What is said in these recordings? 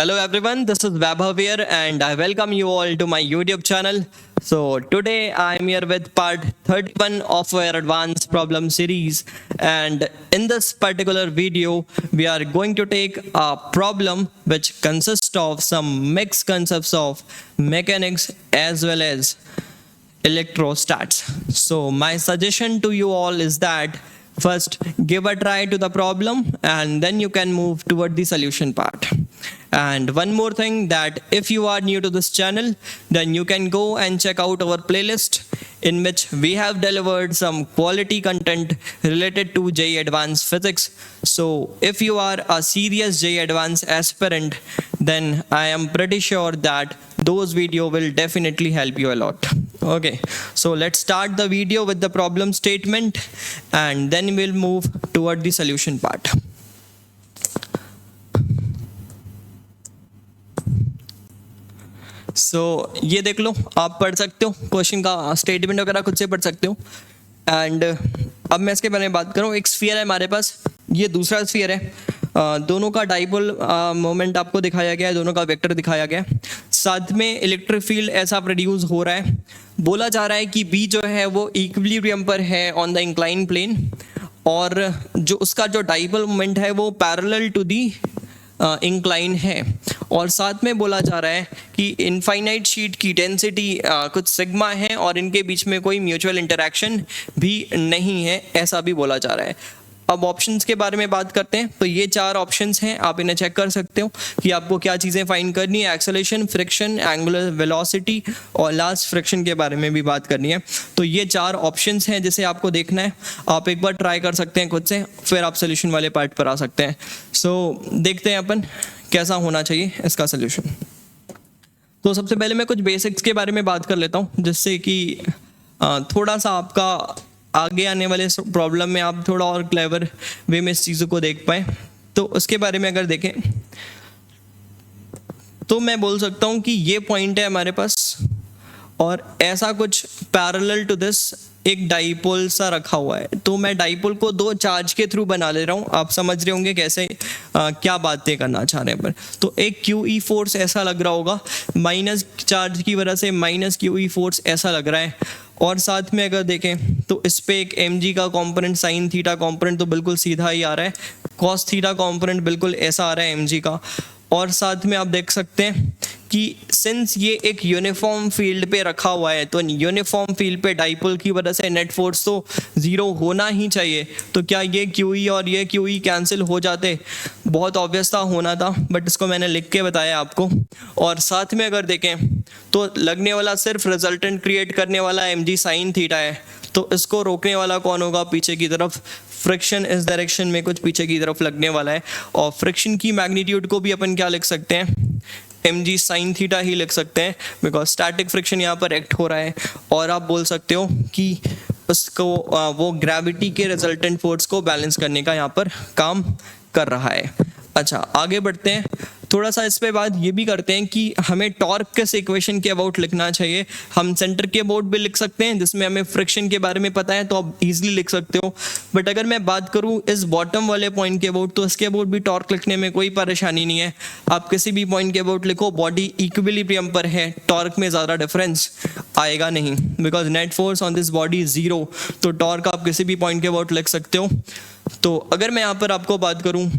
Hello everyone, this is Vaibhav here and I welcome you all to my YouTube channel. So today I am here with part 31 of our advanced problem series, and in this particular video we are going to take a problem which consists of some mixed concepts of mechanics as well as electrostats. So my suggestion to you all is that first give a try to the problem and then you can move toward the solution part. And one more thing, that if you are new to this channel, then you can go and check out our playlist in which we have delivered some quality content related to JEE Advanced Physics. So if you are a serious JEE Advanced aspirant, then I am pretty sure that those videos will definitely help you a lot. Okay, so let's start the video with the problem statement and then we'll move toward the solution part. सो ये देख लो, आप पढ़ सकते हो, question का statement वगैरह खुद से पढ़ सकते हो. एंड अब मैं इसके बारे में बात करूँ. एक स्फीयर है हमारे पास, ये दूसरा स्फीयर है. दोनों का डाइपोल मोमेंट आपको दिखाया गया है, दोनों का वेक्टर दिखाया गया है. साथ में इलेक्ट्रिक फील्ड ऐसा प्रोड्यूस हो रहा है. बोला जा रहा है कि बी जो है वो इक्विलिब्रियम पर है ऑन द इंक्लाइन प्लेन, और जो उसका जो डाइपोल मोमेंट है वो पैरेलल टू दी इंक्लाइन है. और साथ में बोला जा रहा है कि इनफाइनाइट शीट की डेंसिटी कुछ सिग्मा है और इनके बीच में कोई म्यूचुअल इंटरैक्शन भी नहीं है, ऐसा भी बोला जा रहा है. अब ऑप्शंस के बारे में बात करते हैं. तो ये चार ऑप्शंस हैं, आप इन्हें चेक कर सकते हो कि आपको क्या चीज़ें फाइंड करनी है. एक्सेलरेशन, फ्रिक्शन, एंगुलर वेलोसिटी और लास्ट फ्रिक्शन के बारे में भी बात करनी है. तो ये चार ऑप्शंस हैं जिसे आपको देखना है. आप एक बार ट्राई कर सकते हैं खुद से, फिर आप सोल्यूशन वाले पार्ट पर आ सकते हैं. सो देखते हैं अपन कैसा होना चाहिए इसका सोल्यूशन. तो सबसे पहले मैं कुछ बेसिक्स के बारे में बात कर लेता हूँ, जिससे कि थोड़ा सा आपका आगे आने वाले प्रॉब्लम में आप थोड़ा और क्लेवर वे में इस चीज़ों को देख पाए. तो उसके बारे में अगर देखें तो मैं बोल सकता हूँ कि ये पॉइंट है हमारे पास और ऐसा कुछ पैरेलल टू दिस एक डाइपोल सा रखा हुआ है. तो मैं डाइपोल को दो चार्ज के थ्रू बना ले रहा हूँ. आप समझ रहे होंगे कैसे क्या बातें करना चाह रहे हैं पर. तो एक QE फोर्स ऐसा लग रहा होगा, माइनस चार्ज की वजह से माइनस QE फोर्स ऐसा लग रहा है. और साथ में अगर देखें तो इस पे एक mg का कंपोनेंट, साइन थीटा कंपोनेंट तो बिल्कुल सीधा ही आ रहा है, कॉस थीटा कंपोनेंट बिल्कुल ऐसा आ रहा है mg का. और साथ में आप देख सकते हैं कि सिंस ये एक यूनिफॉर्म फील्ड पे रखा हुआ है, तो यूनिफॉर्म फील्ड पे डाइपोल की वजह से नेट फोर्स तो ज़ीरो होना ही चाहिए. तो क्या ये QE और ये QE कैंसिल हो जाते? बहुत ऑब्वियस था, होना था, बट इसको मैंने लिख के बताया आपको. और साथ में अगर देखें तो लगने वाला सिर्फ रिजल्टेंट क्रिएट करने वाला mg साइन थीटा है. तो इसको रोकने वाला कौन होगा? पीछे की तरफ फ्रिक्शन इस डायरेक्शन में कुछ पीछे की तरफ लगने वाला है. और फ्रिक्शन की मैग्नीट्यूड को भी अपन क्या लिख सकते हैं? mg साइन थीटा ही लिख सकते हैं, बिकॉज स्टैटिक फ्रिक्शन यहाँ पर एक्ट हो रहा है. और आप बोल सकते हो कि उसको वो ग्रेविटी के रिजल्टेंट फोर्स को बैलेंस करने का यहाँ पर काम कर रहा है. अच्छा, आगे बढ़ते हैं. थोड़ा सा इस पे बात ये भी करते हैं कि हमें टॉर्क किस इक्वेशन के अबाउट लिखना चाहिए. हम सेंटर के अबाउट भी लिख सकते हैं जिसमें हमें फ्रिक्शन के बारे में पता है, तो आप इजीली लिख सकते हो. बट अगर मैं बात करूं इस बॉटम वाले पॉइंट के अबाउट, तो इसके अबाउट भी टॉर्क लिखने में कोई परेशानी नहीं है. आप किसी भी पॉइंट के अबाउट लिखो, बॉडी इक्विलिब्रियम पर है, टॉर्क में ज़्यादा डिफरेंस आएगा नहीं, because net force on this body zero. तो टॉर्क आप किसी भी पॉइंट के अबाउट लिख सकते हो. तो अगर मैं यहाँ पर आपको बात करूँ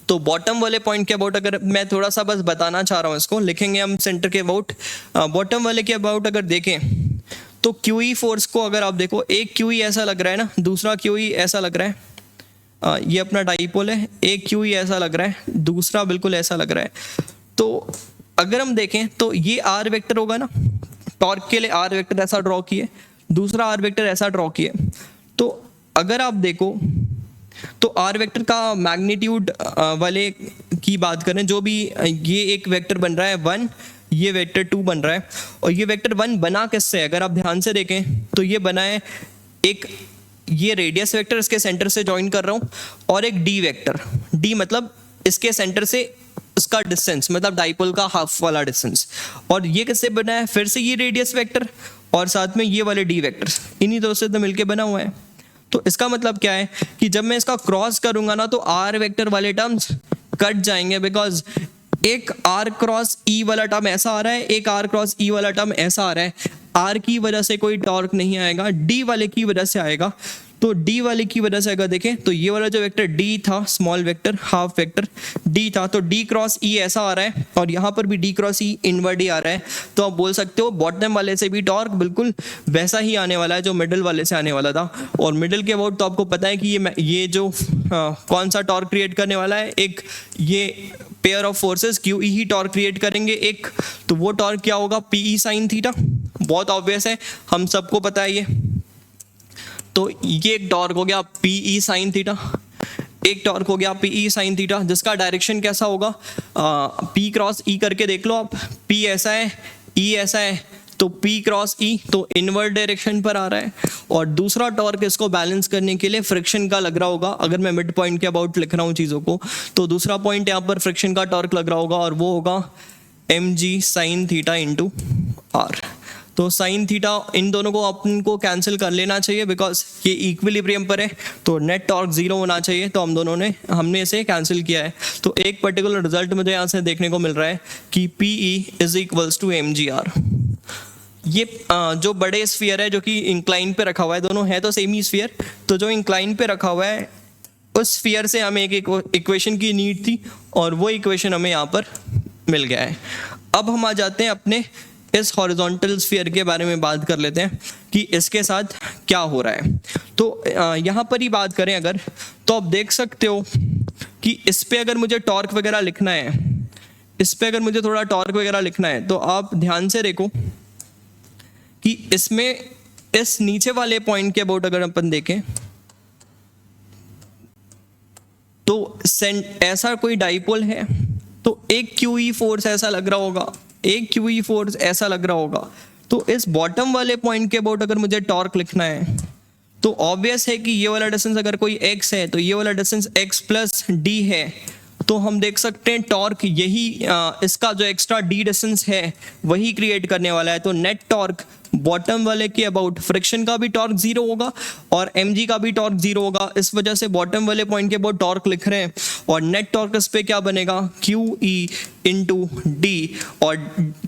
तो बॉटम वाले पॉइंट के अबाउट, अगर मैं थोड़ा सा बस बताना चाह रहा हूँ, इसको लिखेंगे हम सेंटर के अबाउट. बॉटम वाले के अबाउट अगर देखें तो QE फोर्स को अगर आप देखो, एक QE ऐसा लग रहा है ना, दूसरा QE ऐसा लग रहा है. ये अपना डाइपोल है, एक QE ऐसा लग रहा है, दूसरा बिल्कुल ऐसा लग रहा है. तो अगर हम देखें तो ये R वेक्टर होगा ना, टॉर्क के लिए R वेक्टर ऐसा ड्रॉ किए, दूसरा R वेक्टर ऐसा ड्रॉ किए. तो अगर आप देखो तो R वेक्टर का मैग्नीट्यूड वाले की बात करें, जो भी ये एक वेक्टर बन रहा है 1, ये वेक्टर 2 बन रहा है. और ये वेक्टर 1 बना किससे? अगर आप ध्यान से देखें तो ये बना है एक, ये रेडियस वेक्टर इसके सेंटर से ज्वाइन कर रहा हूँ, और एक D वेक्टर. D मतलब इसके सेंटर से उसका डिस्टेंस, मतलब डाइपोल का हाफ वाला डिस्टेंस. और ये किससे बना है? फिर से ये रेडियस वेक्टर और साथ में ये वाले D वेक्टर, इन्हीं दो से तो मिलके बना हुआ है. तो इसका मतलब क्या है कि जब मैं इसका क्रॉस करूंगा ना, तो R वेक्टर वाले टर्म्स कट जाएंगे, बिकॉज एक आर क्रॉस ई वाला टर्म ऐसा आ रहा है, एक आर क्रॉस ई वाला टर्म ऐसा आ रहा है। आर की वजह से कोई टॉर्क नहीं आएगा, डी वाले की वजह से आएगा। तो डी वाले की वजह से अगर देखें तो ये वाला जो वेक्टर डी था, small vector half vector D था, तो डी क्रॉस ई ऐसा आ रहा है और यहाँ पर भी डी क्रॉस ई इनवर्ड ही आ रहा है। तो आप बोल सकते हो बॉटम वाले से भी टॉर्क बिल्कुल वैसा ही आने वाला है जो मिडिल वाले से आने वाला था। और मिडिल के अबाउट तो आपको पता है कि ये जो कौन सा टॉर्क क्रिएट करने वाला है, एक ये pair of forces Q E he torque create करेंगे एक। तो वो टॉर्क क्या होगा, पी ई साइन थीटा। बहुत ऑब्वियस है, हम सबको पता है ये। तो ये एक टॉर्क हो गया पी ई साइन थीटा, एक टॉर्क हो गया पी ई साइन थीटा, जिसका डायरेक्शन कैसा होगा, पी क्रॉस ई करके देख लो आप। पी ऐसा है, ई ऐसा है, तो पी क्रॉस ई तो इनवर्ड डायरेक्शन पर आ रहा है। और दूसरा टॉर्क इसको बैलेंस करने के लिए फ्रिक्शन का लग रहा होगा। अगर मैं मिड पॉइंट के अबाउट लिख रहा हूँ चीज़ों को, तो दूसरा पॉइंट यहाँ पर फ्रिक्शन का टॉर्क लग रहा होगा और वो होगा m g sine theta into r. तो साइन थीटा इन दोनों को अपन को कैंसिल कर लेना चाहिए बिकॉज ये इक्विलिब्रियम पर है, तो नेट टॉर्क जीरो होना चाहिए। तो हमने इसे कैंसिल किया है। तो एक पर्टिकुलर रिजल्ट मुझे यहाँ से देखने को मिल रहा है कि P E is equals to m g r. ये जो बड़े स्फीयर है जो कि इंक्लाइन पे रखा हुआ है, दोनों है तो सेम ही स्फीयर, तो जो इंक्लाइन पे रखा हुआ है उस स्फीयर से हमें एक इक्वेशन की नीड थी और वो इक्वेशन हमें यहाँ पर मिल गया है। अब हम आ जाते हैं अपने इस हॉरिजॉन्टल स्फीयर के बारे में बात कर लेते हैं कि इसके साथ क्या हो रहा है। तो यहाँ पर ही बात करें अगर, तो आप देख सकते हो कि इस पे अगर मुझे टॉर्क वगैरह लिखना है, इस पे अगर मुझे थोड़ा टॉर्क वगैरह लिखना है, तो आप ध्यान से देखो कि इसमें इस नीचे वाले पॉइंट के अबाउट अगर अपन देखें तो ऐसा कोई डाइपोल है, तो एक क्यूई फोर्स ऐसा लग रहा होगा, एक क्यूई फोर्स ऐसा लग रहा होगा। तो इस बॉटम वाले पॉइंट के अबाउट अगर मुझे टॉर्क लिखना है, तो ऑब्वियस है कि ये वाला डिस्टेंस अगर कोई x है तो ये वाला डिस्टेंस x प्लस डी है। तो हम देख सकते हैं टॉर्क यही इसका जो एक्स्ट्रा डी डिस्टेंस है वही क्रिएट करने वाला है। तो नेट टॉर्क बॉटम वाले के अबाउट फ्रिक्शन का भी टॉर्क जीरो होगा और mg का भी टॉर्क जीरो होगा। इस वजह से बॉटम वाले पॉइंट के अबाउट टॉर्क लिख रहे हैं और नेट टॉर्क इस पे क्या बनेगा, क्यू ई इंटू डी, और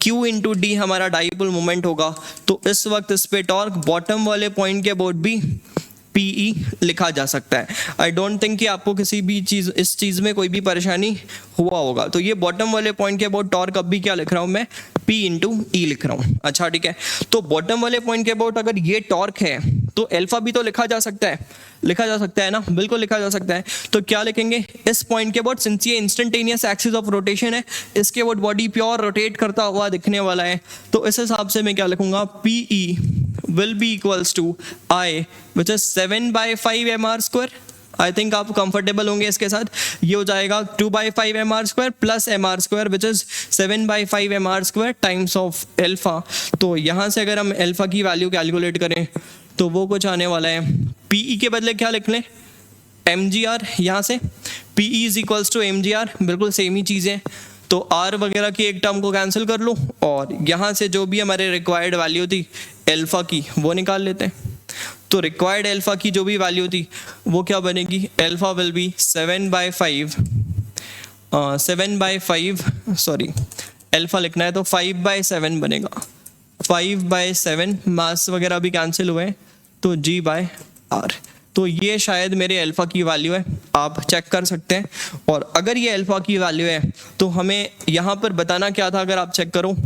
क्यू इंटू डी हमारा डाइपोल मोमेंट होगा। तो इस वक्त इस पे टॉर्क बॉटम वाले पॉइंट के अबाउट भी पीई लिखा जा सकता है। आई डोंट थिंक कि आपको किसी भी चीज़ इस चीज़ में कोई भी परेशानी हुआ होगा। तो ये बॉटम वाले पॉइंट के अबाउट टॉर्क अब भी क्या लिख रहा हूँ मैं, P इंटू ई लिख रहा हूँ। अच्छा ठीक है, तो बॉटम वाले पॉइंट के अबाउट अगर ये टॉर्क है तो अल्फा भी तो लिखा जा सकता है, लिखा जा सकता है ना, बिल्कुल लिखा जा सकता है। तो क्या लिखेंगे इस पॉइंट के अबाउट, सिंस ये इंस्टेंटेनियस एक्सिस ऑफ रोटेशन है, इसके अबाउट बॉडी प्योर रोटेट करता हुआ दिखने वाला है। तो इस हिसाब से मैं क्या लिखूंगा, P E will be equals to I which is 7/5 mr²। I think आप कंफर्टेबल होंगे इसके साथ। ये हो जाएगा 2/5 mr² plus mr² which is 7/5 mr² times of alpha. तो यहाँ से अगर हम एल्फा की वैल्यू कैलकुलेट करें तो वो कुछ आने वाला है, पीई के बदले क्या लिख लें, mgr। यहाँ से P is equals to mgr, बिल्कुल सेम ही चीज़ है। तो आर वगैरह की एक टर्म को कैंसिल कर लो और यहाँ से जो भी हमारे रिक्वायर्ड वैल्यू थी एल्फा की वो निकाल लेते हैं। तो रिक्वायर्ड एल्फा की जो भी वैल्यू थी वो क्या बनेगी, alpha will be 7/5 sorry alpha लिखना है तो 5/7 बनेगा, 5/7 मास वगैरह भी कैंसिल हुए तो g/r। तो ये शायद मेरे अल्फा की वैल्यू है, आप चेक कर सकते हैं। और अगर ये अल्फा की वैल्यू है तो हमें यहाँ पर बताना क्या था, अगर आप चेक करो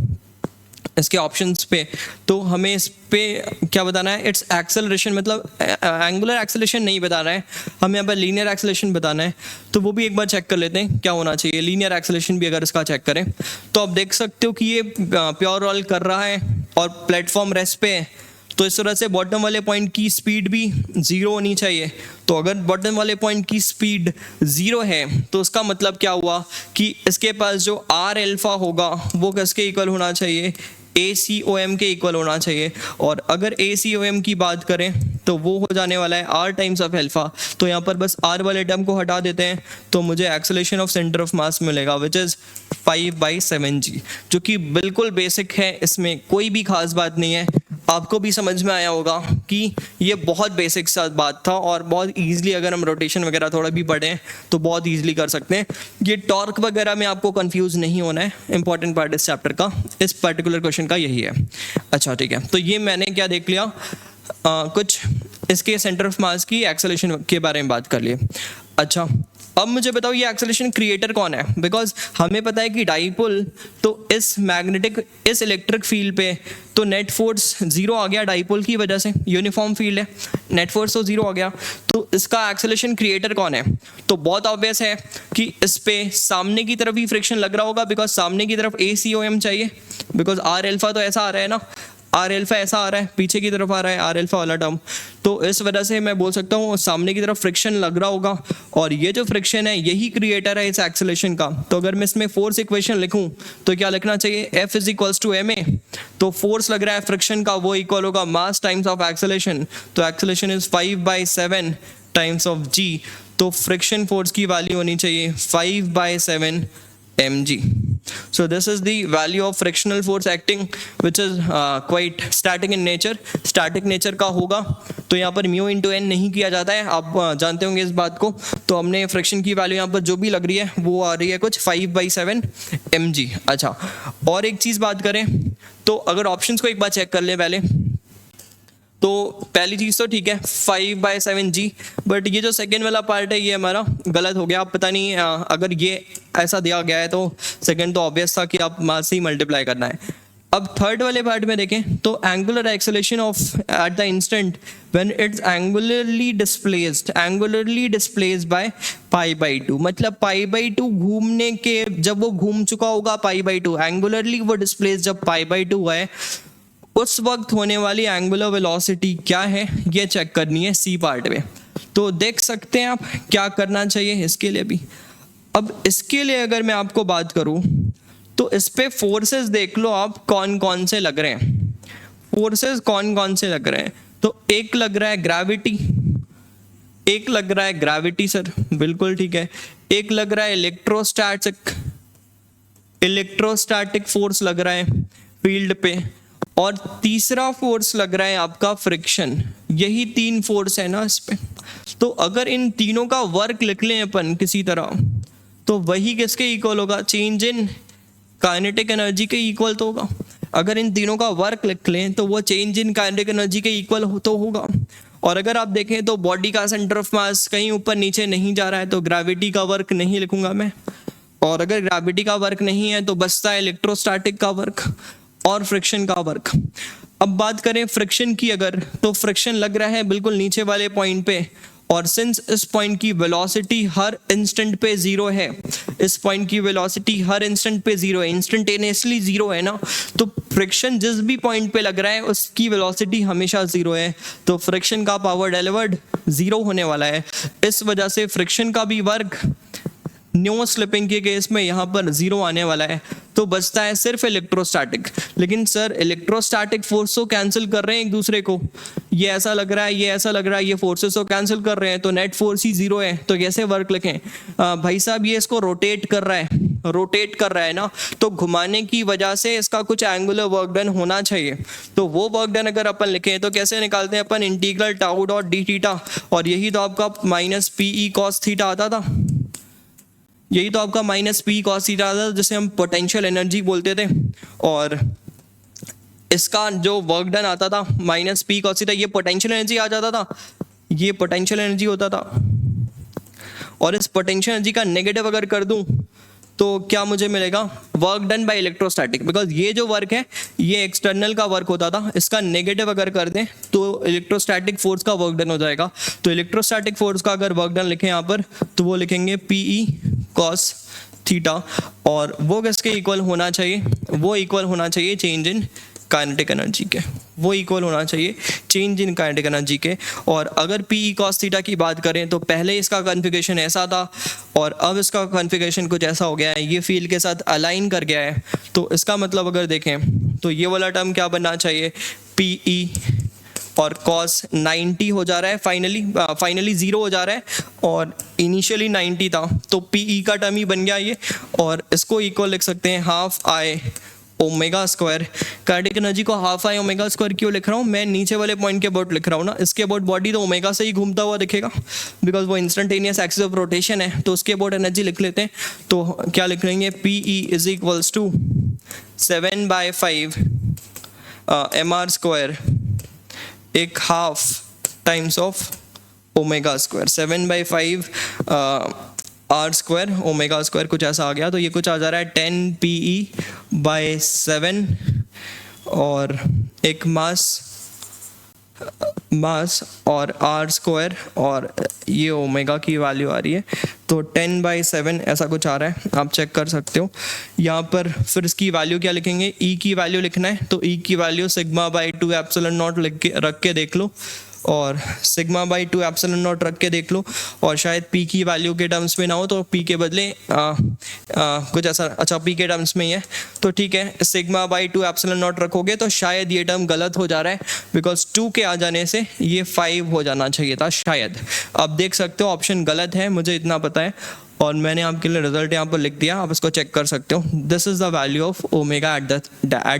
इसके ऑप्शंस पे, तो हमें इस पे क्या बताना है, इट्स एक्सेलरेशन, मतलब एंगुलर एक्सेलरेशन नहीं बता रहा है, हमें यहाँ पर लीनियर एक्सेलरेशन बताना है। तो वो भी एक बार चेक कर लेते हैं क्या होना चाहिए। लीनियर एक्सेलरेशन भी अगर इसका चेक करें तो आप देख सकते हो कि ये प्योर रोल कर रहा है और प्लेटफॉर्म रेस्ट पे है, तो इस तरह से बॉटम वाले पॉइंट की स्पीड भी जीरो होनी चाहिए। तो अगर बॉटम वाले पॉइंट की स्पीड जीरो है तो उसका मतलब क्या हुआ कि इसके पास जो आर एल्फा होगा वो किसके इक्वल होना चाहिए, ACOM के इक्वल होना चाहिए। और अगर ACOM की बात करें तो वो हो जाने वाला है R टाइम्स ऑफ एल्फा। तो यहाँ पर बस R वाले टर्म को हटा देते हैं तो मुझे acceleration of centre of mass मिलेगा विच इज़ 5/7g, जो कि बिल्कुल बेसिक है, इसमें कोई भी खास बात नहीं है। आपको भी समझ में आया होगा कि ये बहुत बेसिक सा बात था और बहुत ईजिली अगर हम रोटेशन वगैरह थोड़ा भी पढ़ें तो बहुत ईजिली कर सकते हैं। ये टॉर्क वगैरह में आपको कंफ्यूज नहीं होना है, इंपॉर्टेंट पार्ट इस चैप्टर का, इस पर्टिकुलर क्वेश्चन का यही है। अच्छा ठीक है, तो ये मैंने क्या देख लिया, कुछ इसके सेंटर ऑफ मास की एक्सेलरेशन के बारे में बात कर लिए। अच्छा अब मुझे बताओ ये एक्सेलरेशन क्रिएटर कौन है, बिकॉज हमें पता है कि डाइपोल तो इस इलेक्ट्रिक फील्ड पे तो नेट फोर्स जीरो आ गया डाइपोल की वजह से, यूनिफॉर्म फील्ड है, नेट फोर्स तो जीरो आ गया, तो इसका एक्सेलरेशन क्रिएटर कौन है? तो बहुत ऑब्वियस है कि इस पे सामने की तरफ ही फ्रिक्शन लग रहा होगा, बिकॉज सामने की तरफ ACOM चाहिए, बिकॉज आर एल्फा तो ऐसा आ रहा है ना, आर एल्फा ऐसा आ रहा है, पीछे की तरफ आ रहा है आर एल्फा वाला टर्म, तो इस वजह से मैं बोल सकता हूँ सामने की तरफ फ्रिक्शन लग रहा होगा और ये जो फ्रिक्शन है यही क्रिएटर है इस एक्सेलरेशन का। तो अगर मैं इसमें फोर्स इक्वेशन लिखूं तो क्या लिखना चाहिए, F = ma, तो फोर्स लग रहा है फ्रिक्शन का वो इक्वल होगा मास टाइम्स ऑफ एक्सेलरेशन, तो acceleration is 5/7 times of g, तो फ्रिक्शन फोर्स की वैल्यू होनी चाहिए 5/7 mg. So this is the value of frictional force acting which is quite static in nature, static nature का होगा, तो यहाँ पर म्यू इंटू एन नहीं किया जाता है, आप जानते होंगे इस बात को। तो हमने फ्रिक्शन की वैल्यू यहाँ पर जो भी लग रही है वो आ रही है कुछ 5/7 mg। अच्छा और एक चीज़ बात करें तो अगर ऑप्शंस को एक बार चेक कर ले पहले, तो पहली चीज़ तो ठीक है 5/7 g, बट ये जो सेकेंड वाला पार्ट है ये हमारा गलत हो गया। आप पता नहीं अगर ये ऐसा दिया गया है तो सेकेंड तो ऑब्वियस था कि आप मास से ही मल्टीप्लाई करना है। अब थर्ड वाले पार्ट में देखें तो angular acceleration of at the instant when it's angularly displaced by π/2, मतलब π/2 घूमने के, जब वो घूम चुका होगा π/2, एंगुलरली वो डिस्प्लेस जब π/2 है उस वक्त होने वाली एंगुलर वेलोसिटी क्या है ये चेक करनी है सी पार्ट में। तो देख सकते हैं आप क्या करना चाहिए इसके लिए भी। अब इसके लिए अगर मैं आपको बात करूं तो इस पे फोर्सेस देख लो आप कौन कौन से लग रहे हैं, फोर्सेस कौन कौन से लग रहे हैं। तो एक लग रहा है ग्रेविटी, एक लग रहा है ग्रेविटी सर बिल्कुल ठीक है, एक लग रहा है इलेक्ट्रोस्टैटिक फोर्स लग रहा है फील्ड पे, और तीसरा फोर्स लग रहा है आपका फ्रिक्शन। यही तीन फोर्स है ना इस पे। तो अगर इन तीनों का वर्क लिख लें अपन किसी तरह तो वही किसके इक्वल होगा, चेंज इन काइनेटिक एनर्जी के इक्वल तो होगा। अगर इन तीनों का वर्क लिख लें तो वो चेंज इन काइनेटिक एनर्जी के इक्वल तो होगा। और अगर आप देखें तो बॉडी का सेंटर ऑफ मास कहीं ऊपर नीचे नहीं जा रहा है तो ग्रेविटी का वर्क नहीं लिखूंगा मैं, और अगर ग्रेविटी का वर्क नहीं है तो बचता है इलेक्ट्रोस्टैटिक का वर्क और फ्रिक्शन का वर्क। अब बात करें फ्रिक्शन की अगर, तो फ्रिक्शन लग रहा है बिल्कुल नीचे वाले पॉइंट पे, और सिंस इस पॉइंट की वेलोसिटी हर इंस्टेंट पे जीरो है, इस पॉइंट की वेलोसिटी हर इंस्टेंट पे जीरो है, इंस्टेंटेनियसली जीरो है ना, तो फ्रिक्शन जिस भी पॉइंट पे लग रहा है उसकी वेलोसिटी हमेशा जीरो है, तो फ्रिक्शन का पावर डेलिवर्ड जीरो होने वाला है। इस वजह से फ्रिक्शन का भी वर्क नो स्लिपिंग के केस में यहाँ पर जीरो आने वाला है, तो बचता है सिर्फ इलेक्ट्रोस्टैटिक। लेकिन सर इलेक्ट्रोस्टैटिक फोर्स तो कैंसिल कर रहे हैं एक दूसरे को, ये ऐसा लग रहा है, ये ऐसा लग रहा है, ये फोर्सेस तो कैंसिल कर रहे हैं, तो नेट फोर्स ही जीरो है, तो कैसे वर्क लिखें? भाई साहब ये इसको रोटेट कर रहा है ना, तो घुमाने की वजह से इसका कुछ एंगुलर वर्क डन होना चाहिए। तो वो वर्क डन अगर अपन लिखें तो कैसे निकालते हैं अपन, integral tau dot d theta, और यही तो आपका -PE cos थीटा आता था, यही तो आपका -P cos थीटा था जिसे हम पोटेंशियल एनर्जी बोलते थे, और इसका जो वर्क डन आता था -P cos थीटा, ये पोटेंशियल एनर्जी आ जाता था, ये पोटेंशियल एनर्जी होता था। और इस पोटेंशियल एनर्जी का नेगेटिव अगर कर दूं तो क्या मुझे मिलेगा, work done by electrostatic, because ये जो वर्क है ये एक्सटर्नल का वर्क होता था, इसका नेगेटिव अगर कर दें तो इलेक्ट्रोस्टैटिक फोर्स का वर्क डन हो जाएगा। तो इलेक्ट्रोस्टैटिक फोर्स का अगर वर्क डन लिखें यहाँ पर तो वो लिखेंगे PE cos थीटा, और वो किसके इक्वल होना चाहिए, वो इक्वल होना चाहिए चेंज इन काइनेटिक एनर्जी के, वो इक्वल होना चाहिए चेंज इन काइनेटिक एनर्जी के। और अगर PE cos थीटा की बात करें तो पहले इसका कॉन्फ़िगरेशन ऐसा था और अब इसका कॉन्फ़िगरेशन कुछ ऐसा हो गया है, ये फील्ड के साथ अलाइन कर गया है। तो इसका मतलब अगर देखें तो ये वाला टर्म क्या बनना चाहिए, PE और cos 90 हो जा रहा है, फाइनली 0 हो जा रहा है, और इनिशियली 90 था, तो PE का टर्म ही बन गया ये, और इसको इक्वल लिख सकते हैं ½ I omega square. Kinetic energy को हाफ आई ओमेगा स्क्वायर क्यों लिख रहा हूँ मैं, नीचे वाले पॉइंट के अबाउट लिख रहा हूँ ना, इसके अबाउट बॉडी तो ओमेगा से ही घूमता हुआ दिखेगा बिकॉज वो इंस्टेंटेनियस एक्सिस ऑफ रोटेशन है, तो उसके अबाउट एनर्जी लिख लेते हैं। तो क्या लिख लेंगे, P E is equals to 7/5 mr square एक half times of omega square, 7/5 R square omega square कुछ ऐसा आ गया। तो ये कुछ आ जा रहा है 10 PE/7 और एक मास और आर स्क्वायर और ये ओमेगा की वैल्यू आ रही है, तो 10/7 ऐसा कुछ आ रहा है, आप चेक कर सकते हो यहाँ पर। फिर इसकी वैल्यू क्या लिखेंगे, ई की वैल्यू लिखना है, तो ई की वैल्यू σ/2 एप्सिलॉन नॉट रख के देख लो और σ/2 एप्सिलॉन नॉट रख के देख लो, और शायद पी की वैल्यू के टर्म्स में ना हो तो पी के बदले कुछ ऐसा, अच्छा पी के टर्म्स में ही है तो ठीक है, σ/2 एप्सिलॉन नॉट रखोगे तो शायद ये टर्म गलत हो जा रहा है बिकॉज 2 के आ जाने से ये 5 हो जाना चाहिए था शायद। आप देख सकते हो ऑप्शन गलत है, मुझे इतना पता है और मैंने आपके लिए रिजल्ट यहाँ पर लिख दिया, आप इसको चेक कर सकते हो। This is the value of omega at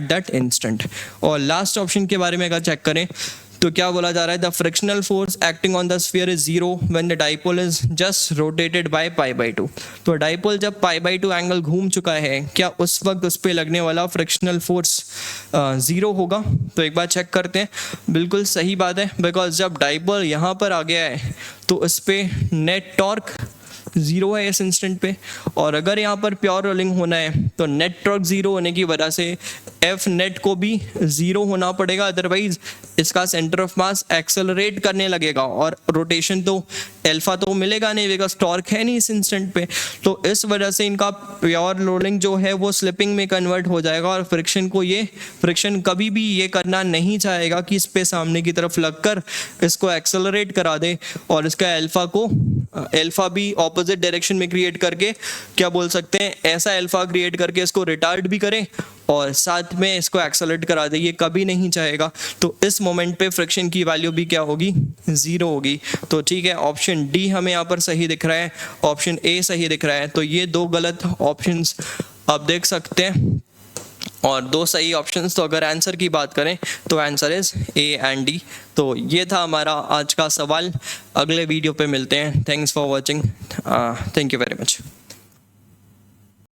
that instant. और लास्ट ऑप्शन के बारे में अगर चेक करें तो क्या बोला जा रहा है, the frictional force acting on the sphere is 0 when the dipole is just rotated by π/2। तो डाइपोल जब π/2 एंगल घूम चुका है, क्या उस वक्त उस पर लगने वाला फ्रिक्शनल फोर्स 0 होगा? तो एक बार चेक करते हैं। बिल्कुल सही बात है, बिकॉज जब डाइपोल यहाँ पर आ गया है तो इस पर नेट टॉर्क 0 है इस इंस्टेंट पे, और अगर यहाँ पर प्योर रोलिंग होना है तो नेट टॉर्क 0 होने की वजह से एफ नेट को भी 0 होना पड़ेगा, अदरवाइज इसका सेंटर ऑफ मास एक्सेलरेट करने लगेगा और रोटेशन तो अल्फा तो मिलेगा नहीं बिकॉज टॉर्क है नहीं इस इंस्टेंट पे। तो इस वजह से इनका प्योर रोलिंग जो है वो स्लिपिंग में कन्वर्ट हो जाएगा और फ्रिक्शन कभी भी ये करना नहीं चाहेगा कि इस पे सामने की तरफ लगकर इसको एक्सेलरेट करा दे और इसका अल्फा भी ऑपोजिट डायरेक्शन में क्रिएट करके, क्या बोल सकते हैं, ऐसा अल्फा क्रिएट करके इसको रिटार्ड भी करे और साथ में इसको एक्सेलरेट करा दे, ये कभी नहीं चाहेगा। तो इस मोमेंट पे फ्रिक्शन की वैल्यू भी क्या होगी, 0 होगी। तो ठीक है, ऑप्शन डी हमें यहाँ पर सही दिख रहा है, ऑप्शन ए सही दिख रहा है। तो ये 2 गलत ऑप्शंस आप देख सकते हैं और 2 सही ऑप्शंस। तो अगर आंसर की बात करें तो answer is A and D. तो ये था हमारा आज का सवाल, अगले वीडियो पे मिलते हैं। Thanks for watching, thank you very much.